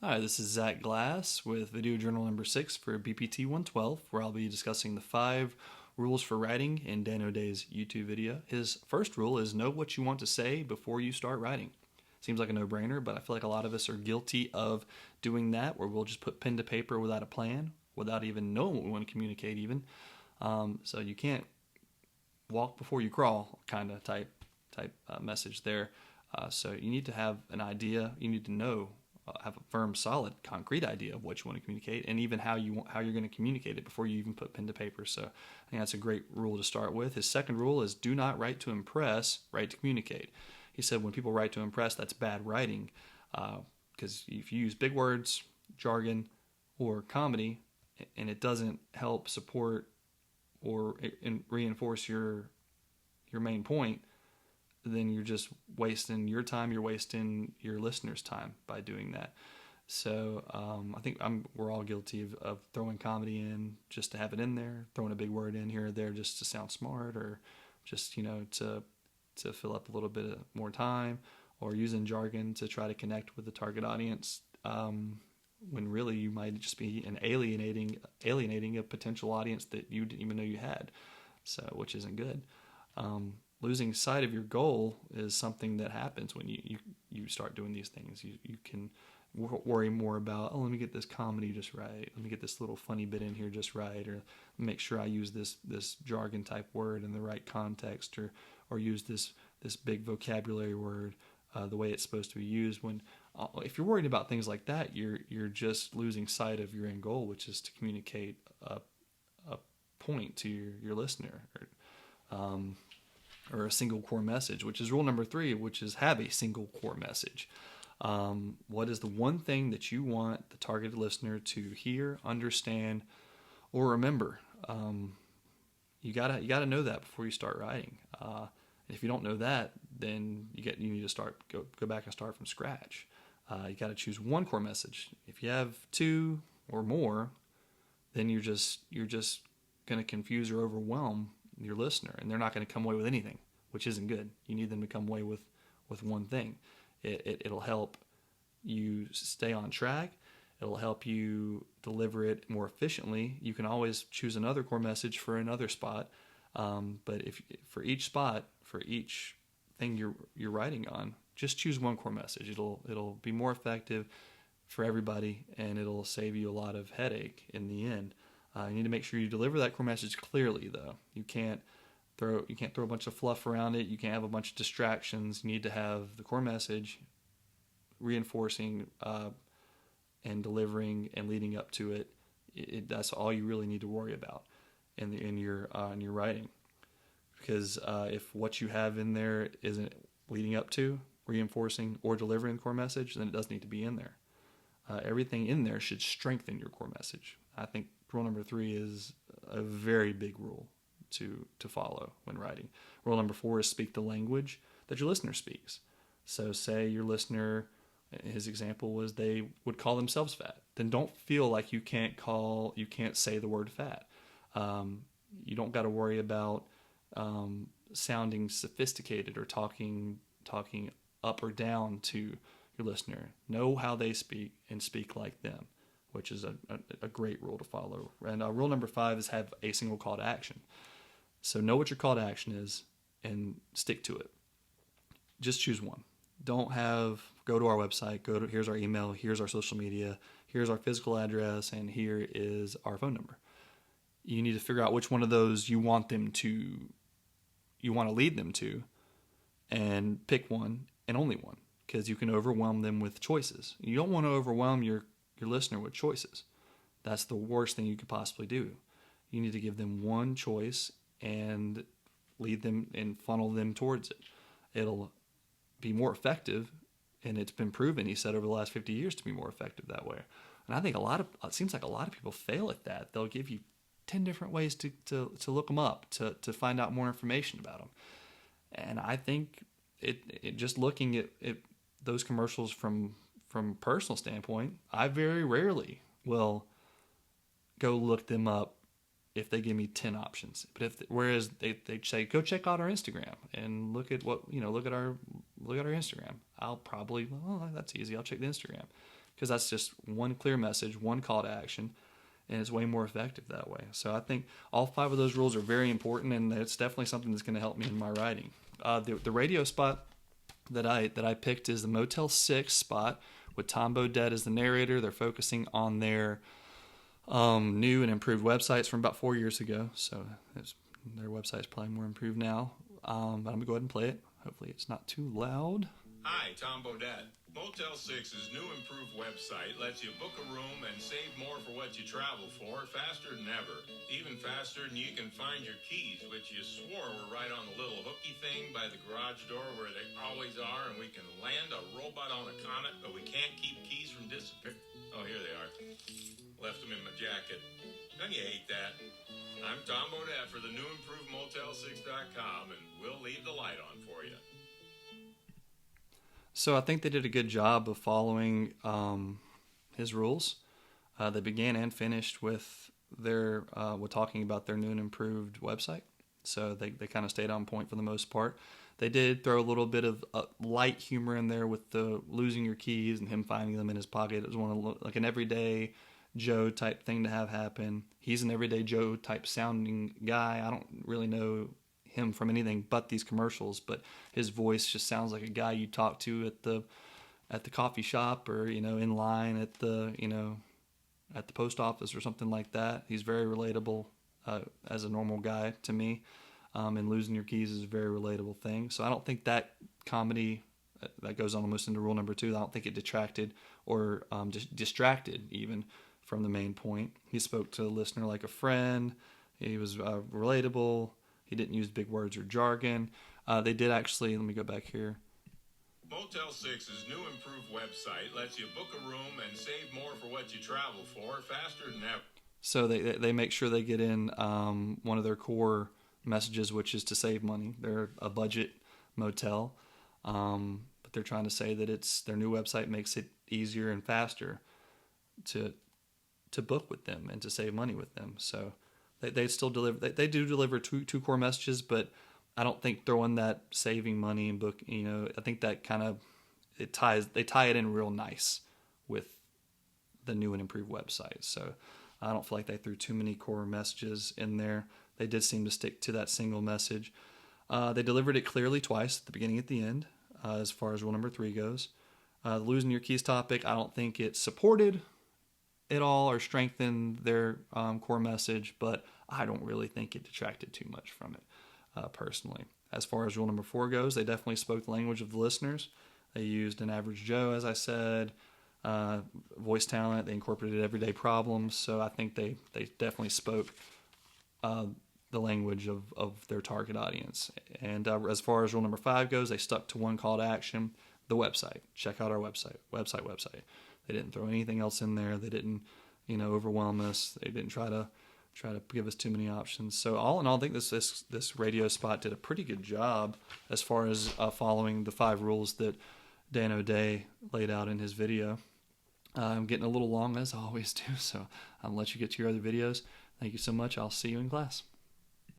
Hi, this is Zach Glass with video journal number 6 for BPT 112, where I'll be discussing the 5 rules for writing in Dan O'Day's YouTube video. His first rule is know what you want to say before you start writing. Seems like a no brainer, but I feel like a lot of us are guilty of doing that, where we'll just put pen to paper without a plan, without even knowing what we want to communicate, even. So you can't walk before you crawl kind of type message there. So you need to have an idea. You need to know, have a firm, solid, concrete idea of what you want to communicate, and even how you're going to communicate it before you even put pen to paper. So I think that's a great rule to start with. His second rule is do not write to impress, write to communicate. He said when people write to impress, that's bad writing, because if you use big words, jargon, or comedy, and it doesn't help support or reinforce your main point, then you're just wasting your time. You're wasting your listeners' time by doing that. So I think we're all guilty of throwing comedy in just to have it in there, throwing a big word in here or there just to sound smart, or just to fill up a little bit of more time, or using jargon to try to connect with the target audience. When really you might just be alienating a potential audience that you didn't even know you had, so which isn't good. Losing sight of your goal is something that happens when you start doing these things. You can worry more about, oh, let me get this comedy just right. Let me get this little funny bit in here just right, or make sure I use this jargon type word in the right context, or use this big vocabulary word the way it's supposed to be used. When if you're worried about things like that, you're just losing sight of your end goal, which is to communicate a point to your listener, or a single core message, which is rule number 3, which is have a single core message. What is the one thing that you want the targeted listener to hear, understand, or remember? You gotta know that before you start writing. If you don't know that, then you need to go back and start from scratch. You got to choose one core message. If you have 2 or more, then you're just going to confuse or overwhelm your listener, and they're not going to come away with anything, which isn't good. You need them to come away with one thing. It'll help you stay on track. It'll help you deliver it more efficiently. You can always choose another core message for another spot, but if for each spot, for each thing you're writing on, just choose one core message. It'll be more effective for everybody, and it'll save you a lot of headache in the end. You need to make sure you deliver that core message clearly, though. You can't throw a bunch of fluff around it. You can't have a bunch of distractions. You need to have the core message reinforcing and delivering and leading up to it. That's all you really need to worry about in your writing. Because if what you have in there isn't leading up to, reinforcing, or delivering the core message, then it does need to be in there. Everything in there should strengthen your core message. I think rule number 3 is a very big rule to follow when writing. Rule number 4 is speak the language that your listener speaks. So say your listener, his example was they would call themselves fat. Then don't feel like you can't say the word fat. You don't got to worry about sounding sophisticated or talking up or down to your listener. Know how they speak and speak like them, which is a great rule to follow. And rule number 5 is have a single call to action. So know what your call to action is and stick to it. Just choose one. Don't go to our website, here's our email, here's our social media, here's our physical address, and here is our phone number. You need to figure out which one of those you want to lead them to, and pick one and only one, because you can overwhelm them with choices. You don't want to overwhelm your listener with choices. That's the worst thing you could possibly do. You need to give them one choice and lead them and funnel them towards it. It'll be more effective, and it's been proven, he said, over the last 50 years to be more effective that way. And I think it seems like a lot of people fail at that. They'll give you 10 different ways to look them up, to find out more information about them. And I think it just looking at those commercials from personal standpoint, I very rarely will go look them up if they give me 10 options. But whereas they say, go check out our Instagram and look at our Instagram, I'll probably, that's easy, I'll check the Instagram. because that's just one clear message, one call to action, and it's way more effective that way. So I think all 5 of those rules are very important, and it's definitely something that's going to help me in my writing. The radio spot that I picked is the Motel 6 spot with Tom Bodett as the narrator. They're focusing on their new and improved websites from about 4 years ago, so their website's probably more improved now. But I'm going to go ahead and play it. Hopefully it's not too loud. Hi, Tom Bodett. Motel 6's new improved website lets you book a room and save more for what you travel for faster than ever. Even faster than you can find your keys, which you swore were right on the little hooky thing by the garage door where they always are, and we can land a robot on a comet, but we can't keep keys from disappearing. Oh, here they are. Left them in my jacket. Don't you hate that? I'm Tom Bodett for the new improved Motel6.com, and we'll leave the light on for you. So I think they did a good job of following his rules. They began and finished with their with talking about their new and improved website. So they kind of stayed on point for the most part. They did throw a little bit of light humor in there with the losing your keys and him finding them in his pocket. It was one of like an everyday Joe type thing to have happen. He's an everyday Joe type sounding guy. I don't really know him from anything but these commercials, but his voice just sounds like a guy you talk to at the coffee shop, or in line at the at the post office or something like that. He's very relatable as a normal guy to me, and losing your keys is a very relatable thing. So I don't think that comedy that goes on almost into rule number 2, I don't think it detracted or just distracted even from the main point. He spoke to the listener like a friend. He was relatable. He didn't use big words or jargon. They did actually, let me go back here. Motel 6's new improved website lets you book a room and save more for what you travel for faster than ever. So they make sure they get in one of their core messages, which is to save money. They're a budget motel, but they're trying to say that their new website makes it easier and faster to book with them and to save money with them. So they still deliver. They do deliver two core messages, but I don't think throwing that saving money and book. I think that kind of they tie it in real nice with the new and improved website. So I don't feel like they threw too many core messages in there. They did seem to stick to that single message. They delivered it clearly twice, at the beginning, at the end, as far as rule number 3 goes. The losing your keys topic, I don't think it supported it all or strengthened their core message, but I don't really think it detracted too much from it, personally. As far as rule number 4 goes, they definitely spoke the language of the listeners. They used an average Joe, as I said, voice talent. They incorporated everyday problems. So I think they definitely spoke the language of their target audience. And as far as rule number 5 goes, they stuck to one call to action: the website. Check out our website. They didn't throw anything else in there. They didn't, overwhelm us. They didn't try to give us too many options. So all in all, I think this radio spot did a pretty good job as far as following the 5 rules that Dan O'Day laid out in his video. I'm getting a little long, as I always do, so I'll let you get to your other videos. Thank you so much. I'll see you in class.